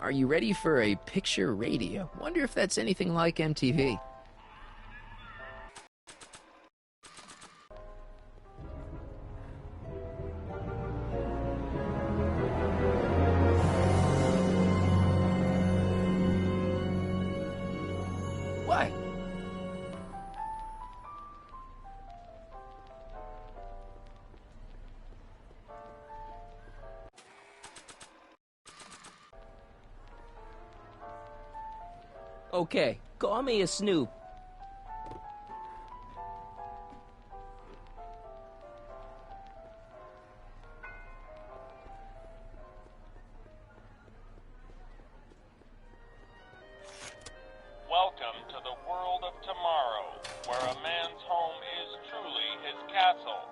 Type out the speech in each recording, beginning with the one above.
Are you ready for a picture radio? Wonder if that's anything like MTV. What? Okay, call me a snoop. Welcome to the world of tomorrow, where a man's home is truly his castle.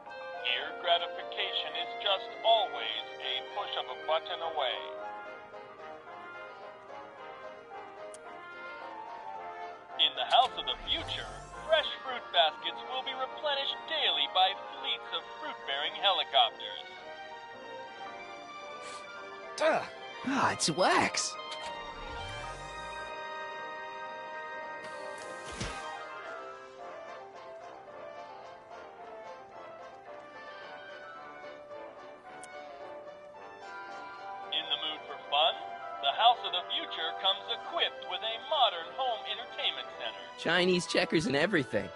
Here, gratification is just always a push of a button away. In the house of the future, fresh fruit baskets will be replenished daily by fleets of fruit-bearing helicopters. Duh! Ah, it's wax! In the mood for fun? The house of the future comes equipped with a modern home entertainment center. Chinese checkers and everything.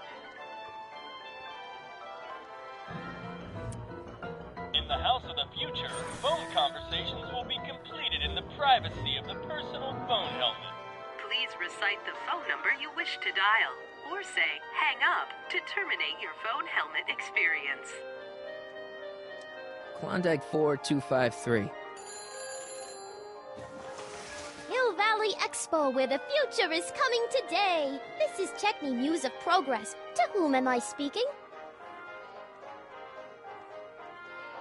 In the house of the future, phone conversations will be completed in the privacy of the personal phone helmet. Please recite the phone number you wish to dial, or say hang up to terminate your phone helmet experience. Klondike 4253. Hill Valley Expo, where the future is coming today. This is Techni Muse of Progress. To whom am I speaking?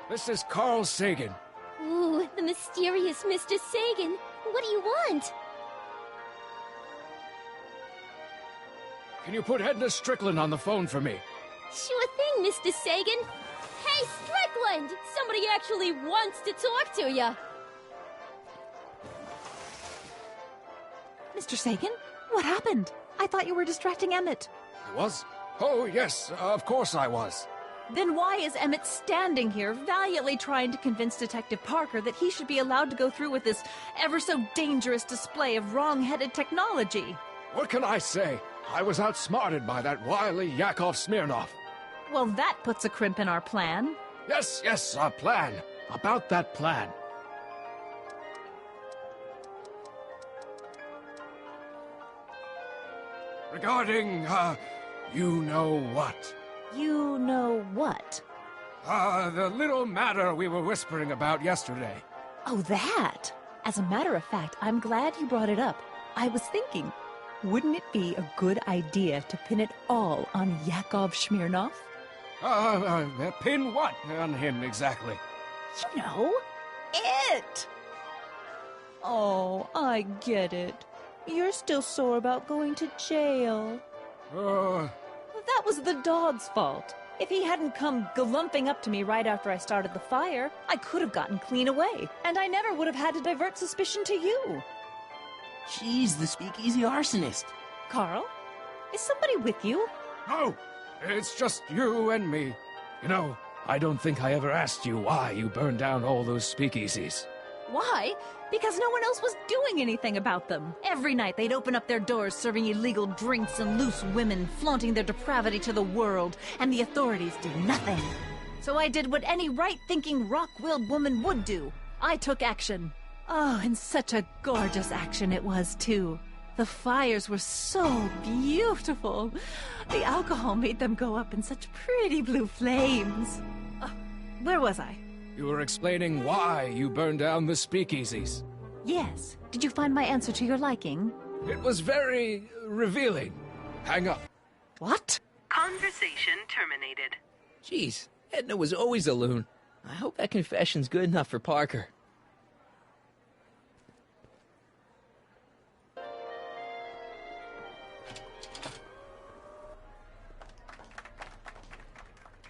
This is Carl Sagan. Ooh, the mysterious Mr. Sagan. What do you want? Can you put Edna Strickland on the phone for me? Sure thing, Mr. Sagan. Hey, Strickland! Somebody actually wants to talk to you. Mr. Sagan, what happened? I thought you were distracting Emmett. I was? Oh, yes, of course I was. Then why is Emmett standing here, valiantly trying to convince Detective Parker that he should be allowed to go through with this ever so dangerous display of wrong-headed technology? What can I say? I was outsmarted by that wily Yakov Smirnov. Well, that puts a crimp in our plan. Yes, our plan. About that plan. Regarding, you know what? You know what? The little matter we were whispering about yesterday. Oh, that! As a matter of fact, I'm glad you brought it up. I was thinking, wouldn't it be a good idea to pin it all on Yakov Smirnov? Pin what on him exactly? You know, it! Oh, I get it. You're still sore about going to jail. That was the dog's fault. If he hadn't come glumping up to me right after I started the fire, I could have gotten clean away, and I never would have had to divert suspicion to you. She's the speakeasy arsonist. Carl, is somebody with you? No, it's just you and me. You know, I don't think I ever asked you why you burned down all those speakeasies. Why? Because no one else was doing anything about them. Every night they'd open up their doors serving illegal drinks and loose women, flaunting their depravity to the world, and the authorities did nothing. So I did what any right-thinking, rock-willed woman would do. I took action. Oh, and such a gorgeous action it was, too. The fires were so beautiful. The alcohol made them go up in such pretty blue flames. Where was I? You were explaining why you burned down the speakeasies. Yes. Did you find my answer to your liking? It was very revealing. Hang up. What? Conversation terminated. Jeez, Edna was always a loon. I hope that confession's good enough for Parker.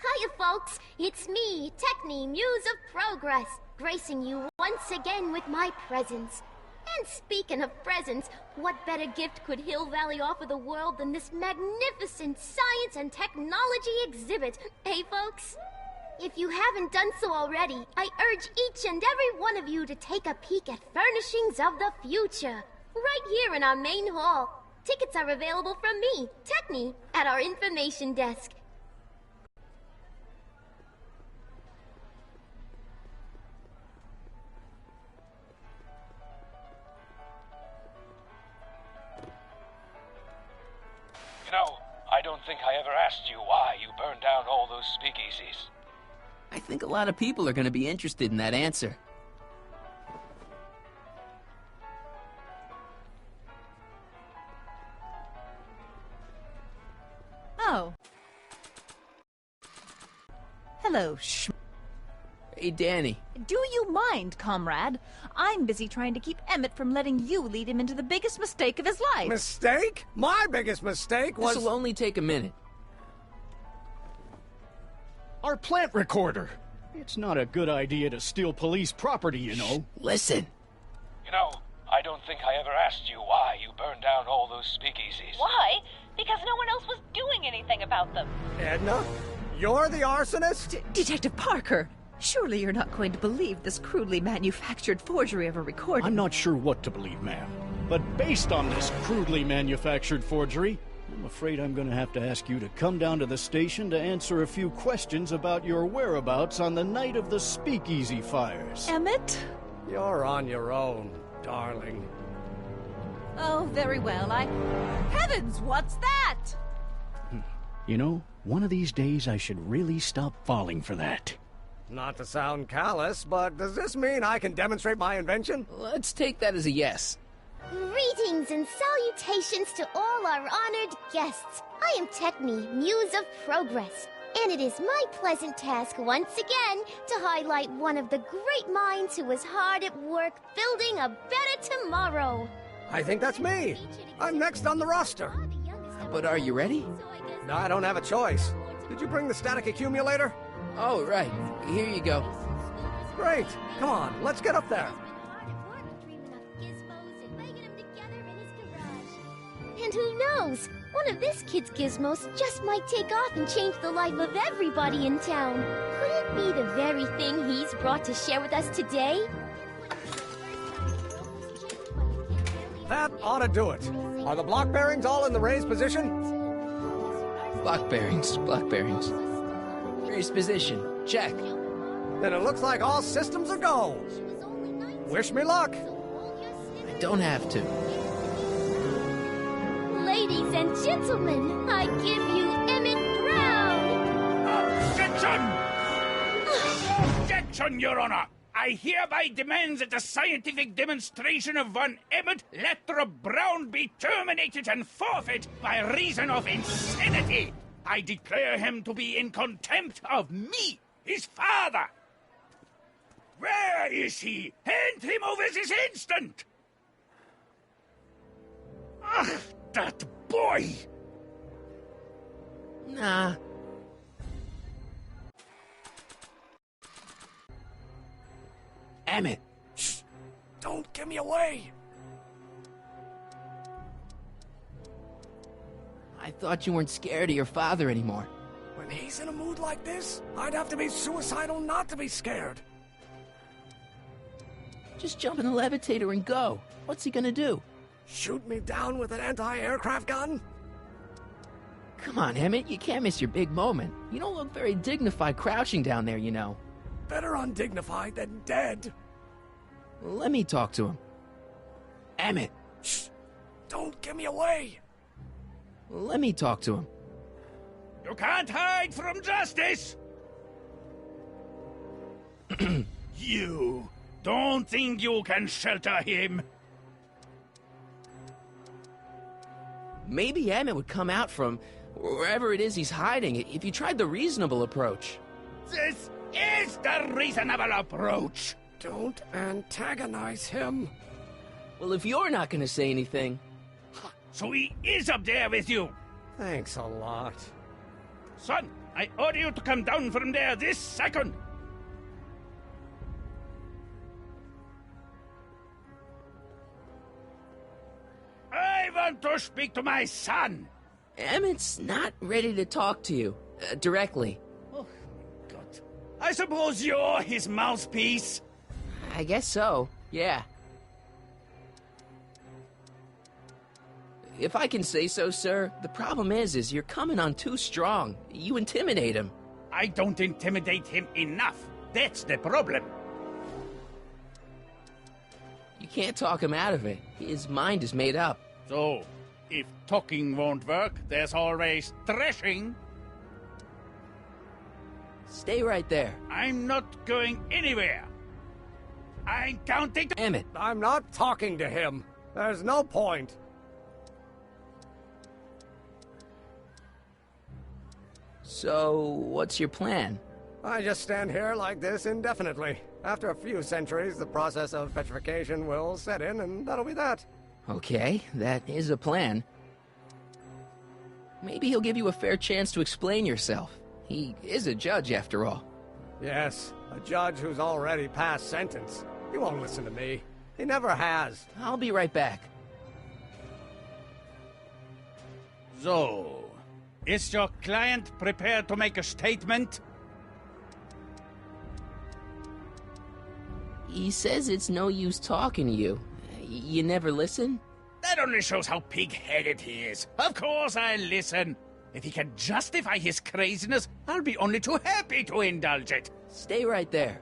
Hiya, folks. It's me, Techni Muse of Progress, gracing you once again with my presence. And speaking of presents, what better gift could Hill Valley offer the world than this magnificent science and technology exhibit, eh, folks? If you haven't done so already, I urge each and every one of you to take a peek at Furnishings of the Future, right here in our main hall. Tickets are available from me, Techni, at our information desk. You know, I don't think I ever asked you why you burned down all those speakeasies. I think a lot of people are going to be interested in that answer. Oh. Hello, Hey, Danny. Do you mind, comrade? I'm busy trying to keep Emmett from letting you lead him into the biggest mistake of his life. Mistake? My biggest mistake was... This'll only take a minute. Our plant recorder. It's not a good idea to steal police property, you know. Listen. You know, I don't think I ever asked you why you burned down all those speakeasies. Why? Because no one else was doing anything about them. Edna? You're the arsonist? Detective Parker, surely you're not going to believe this crudely manufactured forgery of a recording. I'm not sure what to believe, ma'am. But based on this crudely manufactured forgery, I'm afraid I'm going to have to ask you to come down to the station to answer a few questions about your whereabouts on the night of the speakeasy fires. Emmett? You're on your own, darling. Oh, very well. Heavens, what's that? You know, one of these days I should really stop falling for that. Not to sound callous, but does this mean I can demonstrate my invention? Let's take that as a yes. Greetings and salutations to all our honored guests. I am Techni, Muse of Progress, and it is my pleasant task once again to highlight one of the great minds who was hard at work building a better tomorrow. I think that's me. I'm next on the roster. But are you ready? No, I don't have a choice. Did you bring the static accumulator? Oh, right. Here you go. Great. Come on, let's get up there. And who knows? One of this kid's gizmos just might take off and change the life of everybody in town. Could it be the very thing he's brought to share with us today? That ought to do it. Are the block bearings all in the raised position? Block bearings, block bearings. Raised position. Check. Then it looks like all systems are go. Wish me luck. I don't have to. Ladies and gentlemen, I give you Emmett Brown! Objection! Objection, Your Honor! I hereby demand that the scientific demonstration of one Emmett Lathrop Brown be terminated and forfeit by reason of insanity. I declare him to be in contempt of me, his father. Where is he? Hand him over this instant! Ugh, that boy! Nah. Emmett. Shh! Don't give me away! I thought you weren't scared of your father anymore. When he's in a mood like this, I'd have to be suicidal not to be scared. Just jump in the levitator and go. What's he gonna do? Shoot me down with an anti-aircraft gun? Come on, Emmett, you can't miss your big moment. You don't look very dignified crouching down there, you know. Better undignified than dead. Let me talk to him. Emmett. Shh! Don't give me away! Let me talk to him. You can't hide from justice! You don't think you can shelter him? Maybe Emmett would come out from wherever it is he's hiding if you tried the reasonable approach. This is the reasonable approach. Don't antagonize him. Well, if you're not gonna say anything... So he is up there with you. Thanks a lot. Son, I order you to come down from there this second. want to speak to my son. Emmett's not ready to talk to you, directly. Oh, God. I suppose you're his mouthpiece? I guess so, yeah. If I can say so, sir, the problem is you're coming on too strong. You intimidate him. I don't intimidate him enough. That's the problem. You can't talk him out of it. His mind is made up. So, if talking won't work, there's always thrashing. Stay right there. I'm not going anywhere. I'm counting to... Emmett. I'm not talking to him. There's no point. So, what's your plan? I just stand here like this indefinitely. After a few centuries, the process of petrification will set in, and that'll be that. Okay, that is a plan. Maybe he'll give you a fair chance to explain yourself. He is a judge, after all. Yes, a judge who's already passed sentence. He won't listen to me. He never has. I'll be right back. So, is your client prepared to make a statement? He says it's no use talking to you. You never listen? That only shows how pig-headed he is. Of course I'll listen. If he can justify his craziness, I'll be only too happy to indulge it. Stay right there.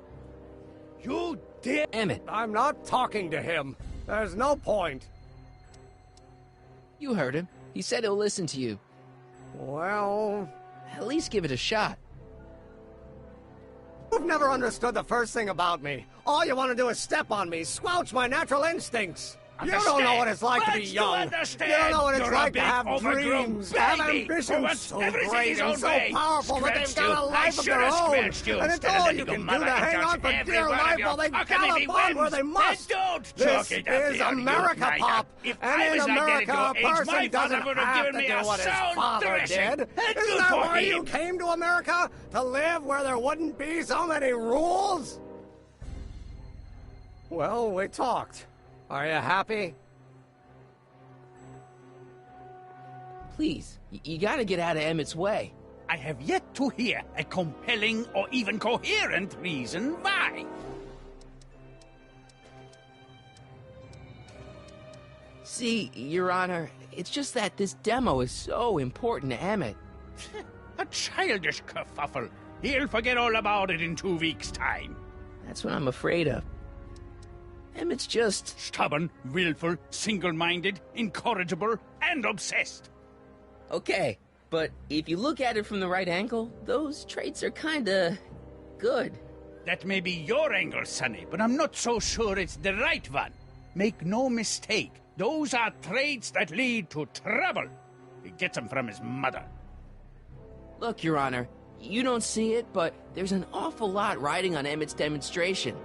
You dare... Emmett. I'm not talking to him. There's no point. You heard him. He said he'll listen to you. Well... At least give it a shot. You've never understood the first thing about me. All you want to do is step on me, squelch my natural instincts. You don't know what it's like to be young. You don't know what it's like to have dreams, to have ambitions so great and so powerful that they've got a life of their own. And it's all you can do to hang on for dear life while they gallop on where they must. This is America, Pop. And in America, a person doesn't have to do what his father did. Isn't that why you came to America? To live where there wouldn't be so many rules? Well, we talked. Are you happy? Please, you gotta get out of Emmett's way. I have yet to hear a compelling or even coherent reason why. See, Your Honor, it's just that this demo is so important to Emmett. A childish kerfuffle. He'll forget all about it in 2 weeks' time. That's what I'm afraid of. Emmett's just... stubborn, willful, single-minded, incorrigible, and obsessed. Okay, but if you look at it from the right angle, those traits are kinda... good. That may be your angle, Sonny, but I'm not so sure it's the right one. Make no mistake, those are traits that lead to trouble. He gets them from his mother. Look, Your Honor, you don't see it, but there's an awful lot riding on Emmett's demonstration.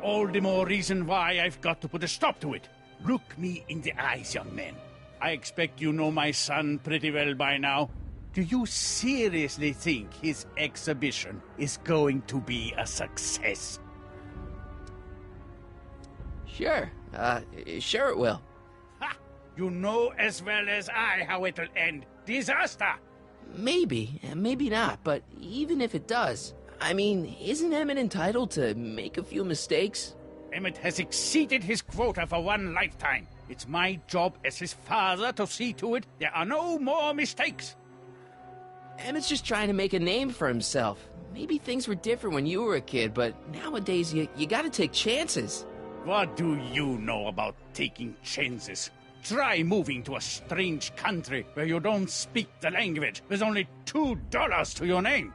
All the more reason why I've got to put a stop to it. Look me in the eyes, young man. I expect you know my son pretty well by now. Do you seriously think his exhibition is going to be a success? Sure. Sure it will. Ha! You know as well as I how it'll end. Disaster! Maybe, maybe not, but even if it does... I mean, isn't Emmett entitled to make a few mistakes? Emmett has exceeded his quota for one lifetime. It's my job as his father to see to it there are no more mistakes. Emmett's just trying to make a name for himself. Maybe things were different when you were a kid, but nowadays you gotta take chances. What do you know about taking chances? Try moving to a strange country where you don't speak the language with only $2 to your name.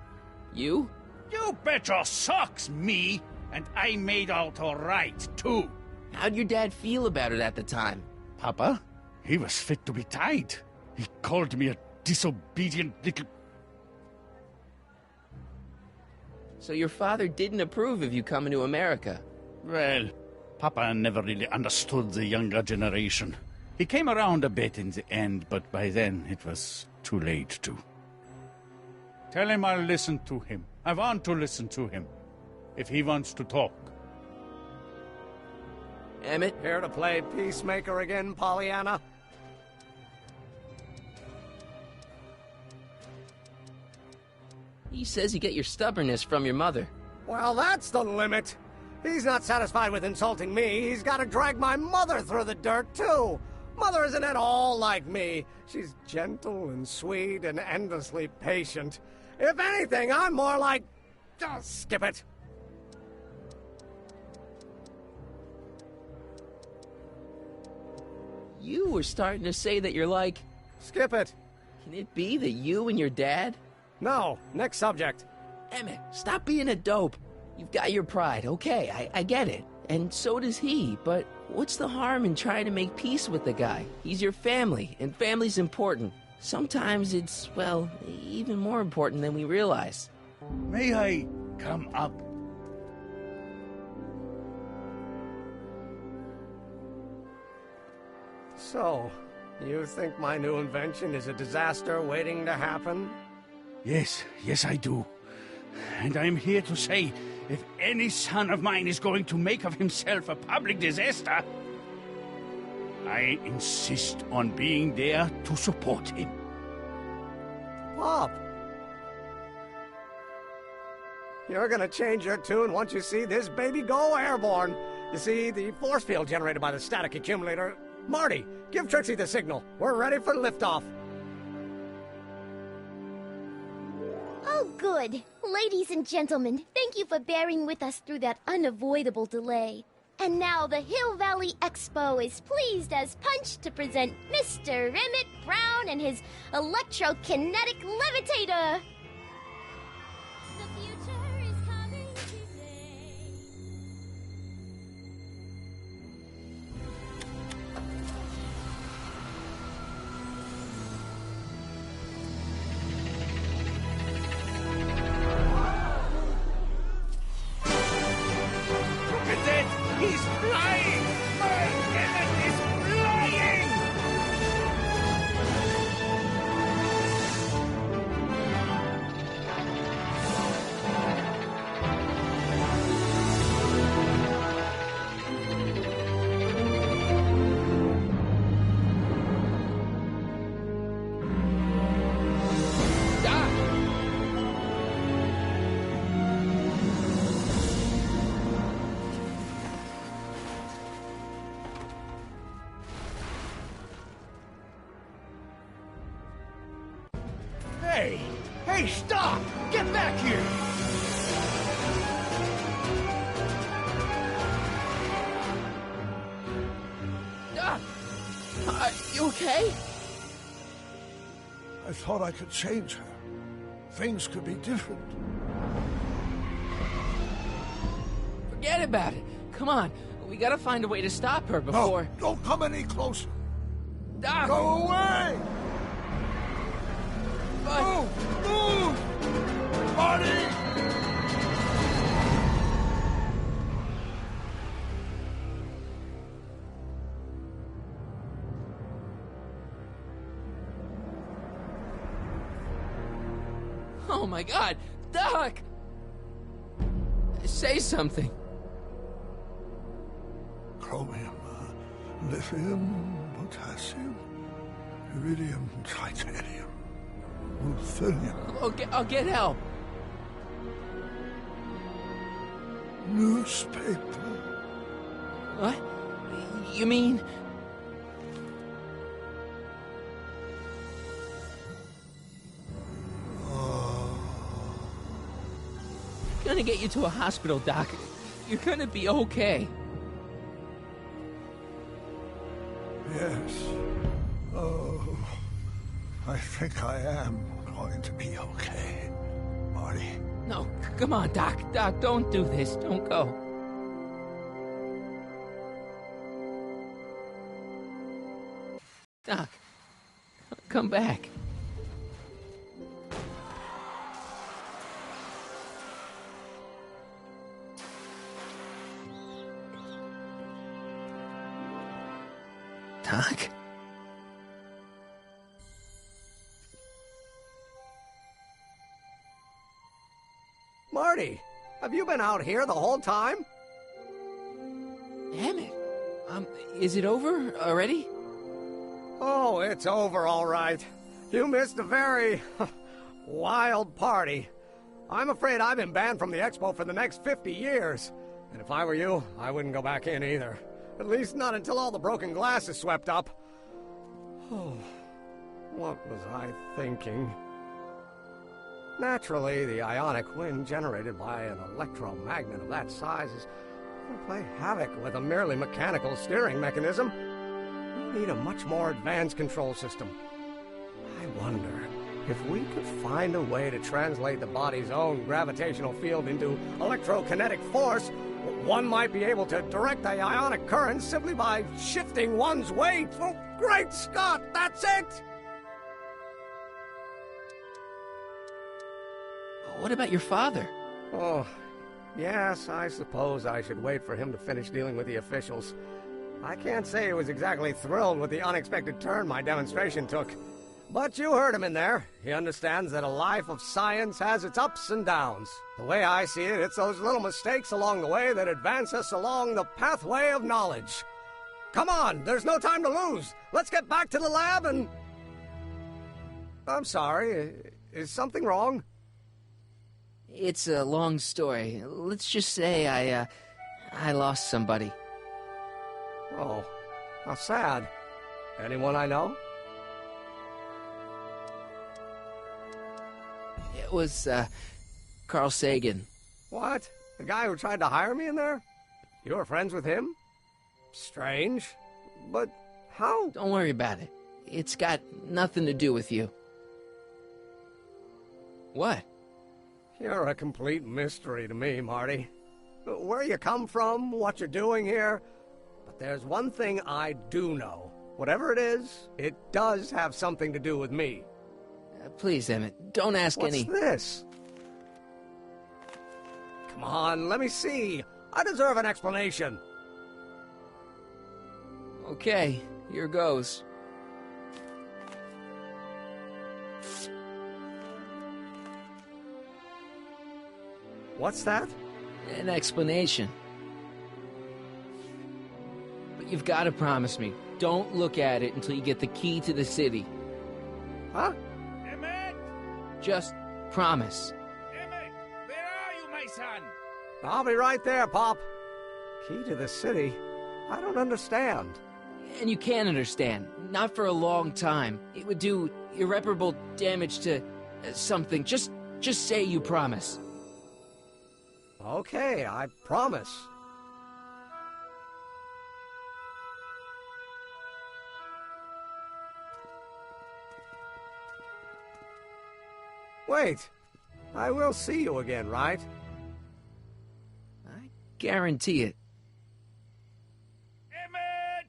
You? You bet your socks, me! And I made out all right, too. How'd your dad feel about it at the time? Papa? He was fit to be tied. He called me a disobedient little... So your father didn't approve of you coming to America? Well, Papa never really understood the younger generation. He came around a bit in the end, but by then it was too late to. Tell him I'll listen to him. I want to listen to him. If he wants to talk. Emmett? Here to play peacemaker again, Pollyanna? He says you get your stubbornness from your mother. Well, that's the limit. He's not satisfied with insulting me. He's got to drag my mother through the dirt, too. Mother isn't at all like me. She's gentle and sweet and endlessly patient. If anything, I'm more like... Oh, skip it. You were starting to say that you're like... Skip it. Can it be that you and your dad? No, next subject. Emmett, stop being a dope. You've got your pride, okay, I get it. And so does he, but what's the harm in trying to make peace with the guy? He's your family, and family's important. Sometimes it's, well, even more important than we realize. May I come up? So, you think my new invention is a disaster waiting to happen? Yes, I do. And I'm here to say, if any son of mine is going to make of himself a public disaster, I insist on being there to support him. Pop! You're gonna change your tune once you see this baby go airborne. You see, the force field generated by the static accumulator... Marty, give Trixie the signal. We're ready for liftoff. Oh, good. Ladies and gentlemen, thank you for bearing with us through that unavoidable delay. And now the Hill Valley Expo is pleased as punch to present Mr. Emmett Brown and his electrokinetic levitator. The future is coming today. Look at that! He's flying! My Emmett is flying! Hey, stop! Get back here! You okay? I thought I could change her. Things could be different. Forget about it. Come on, we gotta find a way to stop her before... No, don't come any closer. Doc! Go away! But... Move! Marty! Oh my God, Doc! Say something. Chromium, lithium, potassium, iridium, titanium, ruthenium. I'll get help. Newspaper. What? You mean... Gonna get you to a hospital, Doc. You're gonna be okay. Yes. Oh, I think I am going to be okay, Marty. No, come on, Doc. Doc, don't do this. Don't go. Doc, come back. Doc? Marty, have you been out here the whole time? Emmett, is it over already? Oh, it's over all right. You missed a very wild party. I'm afraid I've been banned from the expo for the next 50 years. And if I were you, I wouldn't go back in either. At least not until all the broken glass is swept up. Oh, what was I thinking? Naturally, the ionic wind generated by an electromagnet of that size is going to play havoc with a merely mechanical steering mechanism. We need a much more advanced control system. I wonder if we could find a way to translate the body's own gravitational field into electrokinetic force. One might be able to direct the ionic current simply by shifting one's weight. Oh, great Scott, that's it! What about your father? Oh, yes, I suppose I should wait for him to finish dealing with the officials. I can't say he was exactly thrilled with the unexpected turn my demonstration took. But you heard him in there. He understands that a life of science has its ups and downs. The way I see it, it's those little mistakes along the way that advance us along the pathway of knowledge. Come on, there's no time to lose. Let's get back to the lab and... I'm sorry, is something wrong? It's a long story. Let's just say I lost somebody. Oh, how sad. Anyone I know? It was, Carl Sagan. What? The guy who tried to hire me in there? You were friends with him? Strange. But how? Don't worry about it. It's got nothing to do with you. What? You're a complete mystery to me, Marty. Where you come from, what you're doing here. But there's one thing I do know. Whatever it is, it does have something to do with me. Please, Emmett, don't ask any... What's this? Come on, let me see. I deserve an explanation. Okay, here goes. What's that? An explanation. But you've got to promise me, don't look at it until you get the key to the city. Huh? Emmett! Just promise. Emmett, where are you, my son? I'll be right there, Pop. Key to the city? I don't understand. And you can't understand. Not for a long time. It would do irreparable damage to something. Just say you promise. Okay, I promise. Wait, I will see you again, right? I guarantee it. Emmett!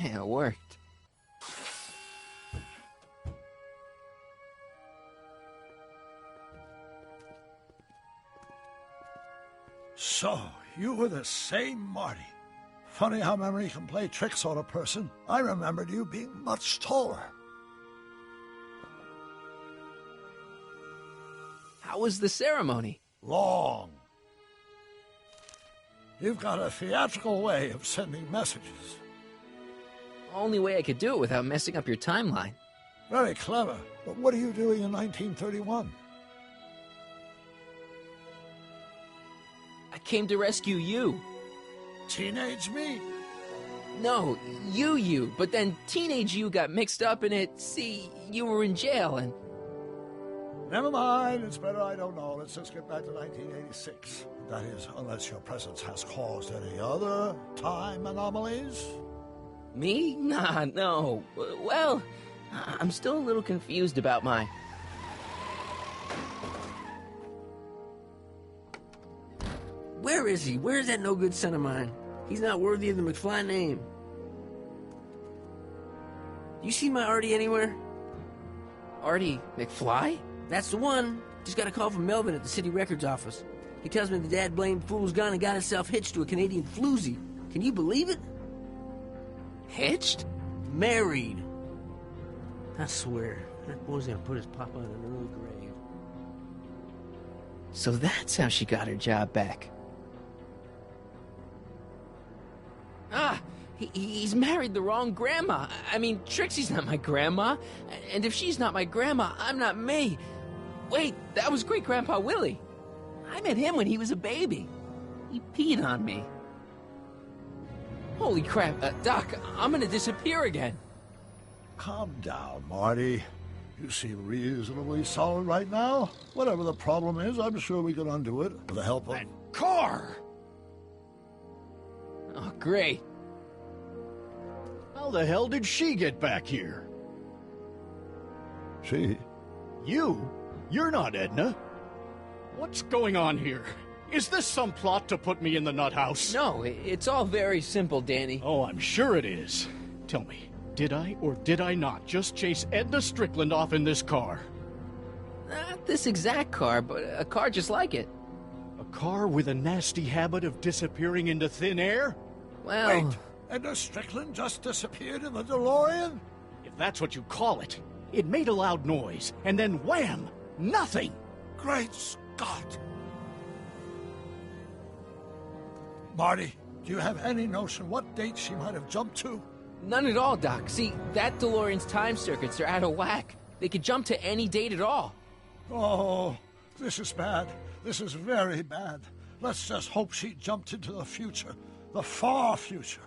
Yeah, it worked. So, you were the same Marty. Funny how memory can play tricks on a person. I remembered you being much taller. How was the ceremony? Long. You've got a theatrical way of sending messages. Only way I could do it without messing up your timeline. Very clever. But what are you doing in 1931? I came to rescue you. Teenage me? No, you. But then teenage you got mixed up in it. See, you were in jail and... Never mind. It's better I don't know. Let's just get back to 1986. That is, unless your presence has caused any other time anomalies. Me? Nah, no. Well, I'm still a little confused about my... Where is he? Where's that no-good son of mine? He's not worthy of the McFly name. You see my Artie anywhere? Artie McFly? That's the one. Just got a call from Melvin at the city records office. He tells me the dad-blamed fool's gone and got himself hitched to a Canadian floozy. Can you believe it? Hitched? Married. I swear, that boy's gonna put his papa in an early grave. So that's how she got her job back. Ah, he's married the wrong grandma. I mean, Trixie's not my grandma. And if she's not my grandma, I'm not me. Wait, that was Great-Grandpa Willie. I met him when he was a baby. He peed on me. Holy crap, Doc, I'm gonna disappear again. Calm down, Marty. You seem reasonably solid right now. Whatever the problem is, I'm sure we can undo it with the help of... That car! Oh, great. How the hell did she get back here? She? You? You're not Edna. What's going on here? Is this some plot to put me in the nut house? No, it's all very simple, Danny. Oh, I'm sure it is. Tell me, did I or did I not just chase Edna Strickland off in this car? Not this exact car, but a car just like it. A car with a nasty habit of disappearing into thin air? Well... Wait, Edna Strickland just disappeared in the DeLorean? If that's what you call it. It made a loud noise, and then wham! Nothing! Great Scott! Marty, do you have any notion what date she might have jumped to? None at all, Doc. See, that DeLorean's time circuits are out of whack. They could jump to any date at all. Oh, this is bad. This is very bad. Let's just hope she jumped into the future. The far future.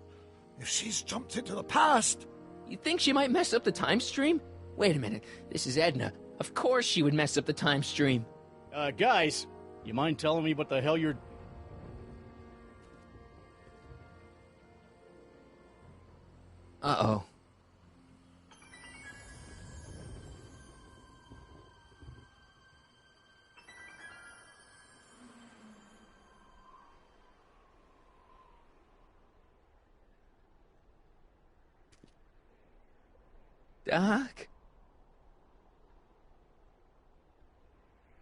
If she's jumped into the past... You think she might mess up the time stream? Wait a minute. This is Edna. Of course she would mess up the time stream. Guys, you mind telling me what the hell you're... Uh-oh. Doc?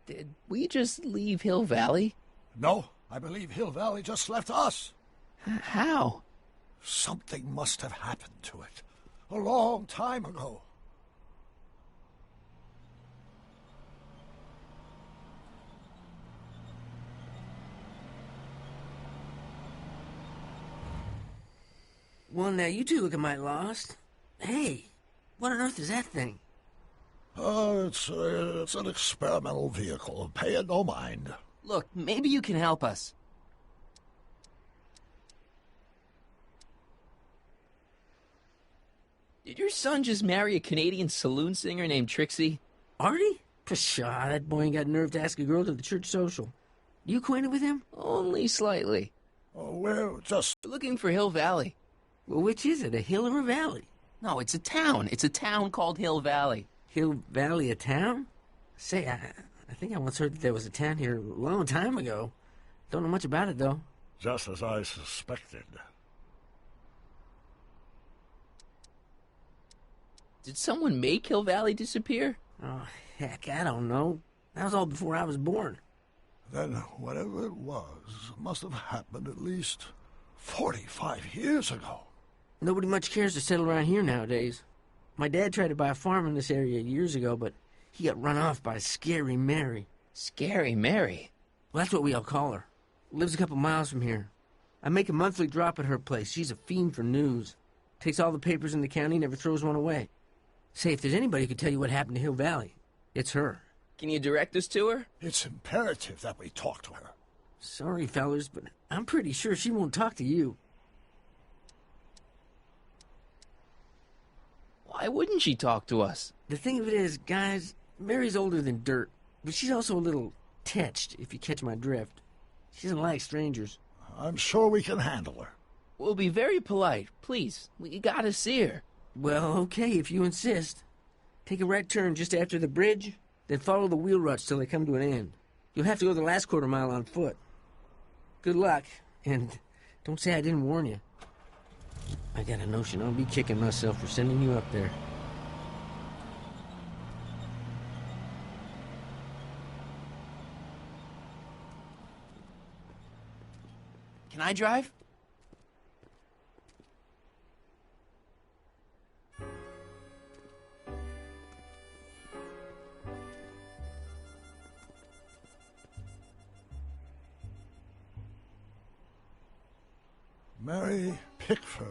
Did we just leave Hill Valley? No, I believe Hill Valley just left us. How? Something must have happened to it. A long time ago. Well, now you two look a mite lost. Hey, what on earth is that thing? It's an experimental vehicle. Pay it no mind. Look, maybe you can help us. Did your son just marry a Canadian saloon singer named Trixie? Artie? Pshaw, that boy ain't got nerve to ask a girl to the church social. You acquainted with him? Only slightly. Oh, we're just... Looking for Hill Valley. Well, which is it, a hill or a valley? No, it's a town. It's a town called Hill Valley. Hill Valley, a town? Say, I think I once heard that there was a town here a long time ago. Don't know much about it, though. Just as I suspected. Did someone make Hill Valley disappear? Oh, heck, I don't know. That was all before I was born. Then whatever it was must have happened at least 45 years ago. Nobody much cares to settle around here nowadays. My dad tried to buy a farm in this area years ago, but he got run off by Scary Mary. Scary Mary? Well, that's what we all call her. Lives a couple miles from here. I make a monthly drop at her place. She's a fiend for news. Takes all the papers in the county, never throws one away. Say, if there's anybody who could tell you what happened to Hill Valley, it's her. Can you direct us to her? It's imperative that we talk to her. Sorry, fellers, but I'm pretty sure she won't talk to you. Why wouldn't she talk to us? The thing of it is, guys, Mary's older than dirt, but she's also a little tetched, if you catch my drift. She doesn't like strangers. I'm sure we can handle her. We'll be very polite. Please, we gotta see her. Well, okay, if you insist. Take a right turn just after the bridge, then follow the wheel ruts till they come to an end. You'll have to go the last quarter mile on foot. Good luck, and don't say I didn't warn you. I got a notion I'll be kicking myself for sending you up there. Can I drive? Mary Pickford.